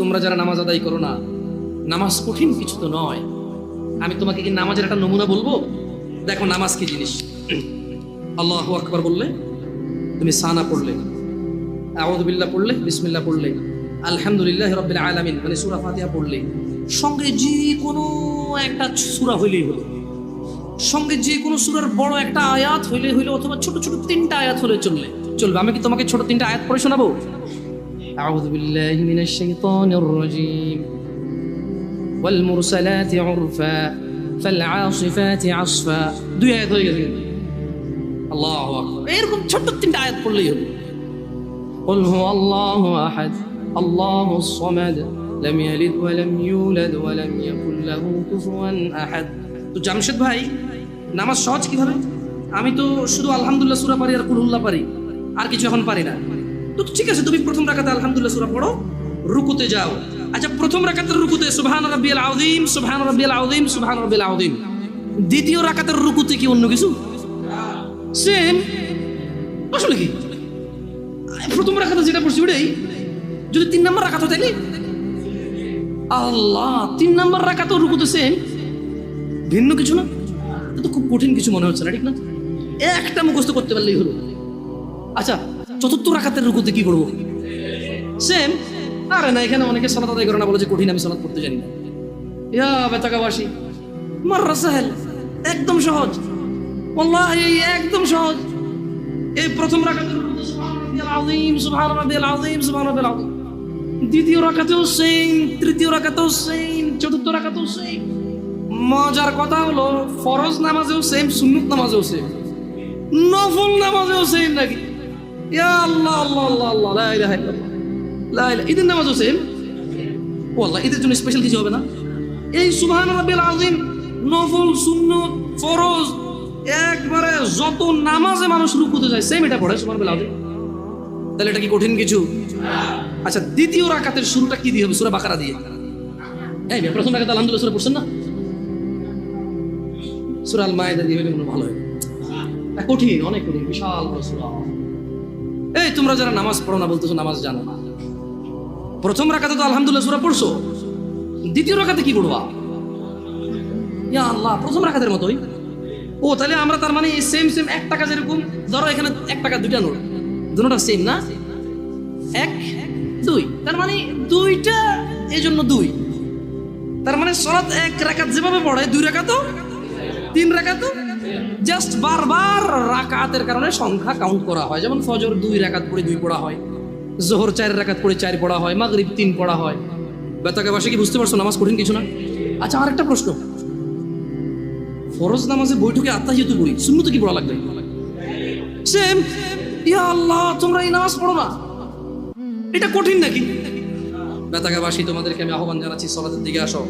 তোমরা যারা নামাজ আদায় করো না, নামাজ কঠিন কিছু তো নয়। আমি তোমাকে কি নামাজের একটা নমুনা বলবো? দেখো নামাজ কি জিনিস। আল্লাহু আকবার বললে, তুমি সানা পড়লে, আউযু বিল্লাহ পড়লে, বিসমিল্লাহ পড়লে, আলহামদুলিল্লাহি রাব্বিল আলামিন মানে সূরা ফাতিহা পড়লে, সঙ্গে যে কোনো একটা সূরা হইলেই হলো, সঙ্গে যে কোনো সূরার বড় একটা আয়াত হইলে হইলো, অথবা ছোট ছোট 3টা আয়াত হলে চলবে। আমি কি তোমাকে ছোট 3টা আয়াত পড়ে শোনাবো? আউযু বিল্লাহি মিনাশ শাইতানির রাজীম, ওয়াল মুরসালাতি উরফা ফাল আসিফাতি আসফা। 2 আয়াত হয়ে গেছে। আল্লাহু আকবার। এরকম ছোট 3টা আয়াত পড়লেই হলো। কুল হুয়াল্লাহু আহাদ আল্লাহুস সামাদ লাম ইয়ালিদ ওয়া লাম ইউলাদ ওয়া লাম ইয়াকুল লাহু কুফুয়ান আহাদ। তো জামশেদ ভাই, নামাজ সহজ কিভাবে? আমি তো শুধু আলহামদুলিল্লাহ সূরা পারি আর কুল হুল্লাহ পারি, আর কিছু এখন পারি না। তো ঠিক আছে, তুমি প্রথম রাকাতে আলহামদুলিল্লাহ সূরা পড়ো, রুকুতে যাও। আচ্ছা, প্রথম রাকাতের রুকুতে সুবহান রাব্বিয়াল আযীম, সুবহান রাব্বিয়াল আযীম, সুবহান রাব্বিয়াল আযীম। দ্বিতীয় রাকাতের রুকুতে কি অন্য কিছু? সেম। আসলে কি প্রথম রাকাতে যেটা পড়ছি ওটাই, যদি 3 নম্বর রাকাত হয় তাইলে আল্লাহ 3 নম্বর রাকাতেও রুকুতে সেম, ভিন্ন কিছু না। তো খুব কঠিন কিছু মনে হচ্ছে না, ঠিক না? একটা মুখস্থ করতে পারলেই হলো। আচ্ছা, চতুর্থ রাকাতের রুকুতে কি করবো? সেম। আরে না, এখানে অনেকে সালাত আদায় করে না, বলে যে কঠিন, আমি সালাত করতে জানি না। ইয়া বেতাকাবাসী, মাররা সাহেল, একদম সহজ, ওয়াল্লাহি একদম সহজ। এই প্রথম রাকাতের রুকুতে সুবহান রাব্বিয়াল আযীম, সুবহান রাব্বিয়াল আযীম, সুবহান রাব্বিয়াল আযীম। দ্বিতীয় রাকাতেও সেম, তৃতীয় রাকাতেও সেম, চতুর্থ রাকাতেও সেম। মজার কথা হলো ফরজ নামাজেও সেম, সুন্নত নামাজেও সেম, নফল নামাজেও সেম নাকি? ইয়া আল্লাহ আল্লাহ আল্লাহ আল্লাহ, লা ইলাহা ইল্লাল্লাহ, লা ইলাহা। ঈদের নামাজও সেম। ওয়াল্লাহ ঈদের জন্য স্পেশাল কিছু হবে না? এই সুবহান রাব্বিল আযীম, নফল, সুন্নত, ফরজ, একবারে যত নামাজে মানুষ রুকুতে যায় সেম এটা পড়ে সুবহান রাব্বিল আযীম। তাহলে এটা কি কঠিন কিছু? আচ্ছা, দ্বিতীয় রাকাতের শুরুটা কি দিয়ে হবে? সূরা বাকারা দিয়ে। এই প্রথম রাকাতে আলহামদুলিল্লাহ সূরা পড়ছেন না? সূরা আল মায়েদা দিয়ে হলে ভালো হয়। কঠিন, অনেক কঠিন, বিশাল সূরা। এই তোমরা যারা নামাজ পড়ো না বলতেছো নামাজ জানো না। প্রথম রাকাতে তো আলহামদুলিল্লাহ সূরা পড়ছো, দ্বিতীয় রাকাতে কি পড়বা? ইয়া আল্লাহ, প্রথম রাকাতের মতোই। ও তাহলে আমরা তার মানে সেম সেম 1 টাকা, যেরকম ধরো এখানে 1 টাকা 2টা নোট, দুটোটা সেম না? 1 2, তার মানে 2টা, এই জন্য 2। তার মানে সালাত 1 রাকাত যেভাবে পড়ে 2 রাকাতও 3 রাকাতও, জাস্ট বারবার রাকাতের কারণে সংখ্যা কাউন্ট করা হয়। যেমন ফজর 2 রাকাত পড়ে 2 পড়া হয়, যোহর 4 রাকাত পড়ে 4 পড়া হয়, মাগরিব 3 পড়া হয়। বেতাকাবাসী কি বুঝতে পারছো নামাজ কঠিন কিছু না? আচ্ছা, আরেকটা প্রশ্ন, ফরজ নামাজে বৈঠকে আত্তাহিয়াতু পড়ি, সুন্নতে কি পড়া লাগবে? সেম। ইয়া আল্লাহ, তোমরা এই নামাজ পড়ো না, এটা কঠিন নাকি? বেতাকাবাসী, তোমাদেরকে আমি আহ্বান জানাচ্ছি, সালাতের দিকে আসো।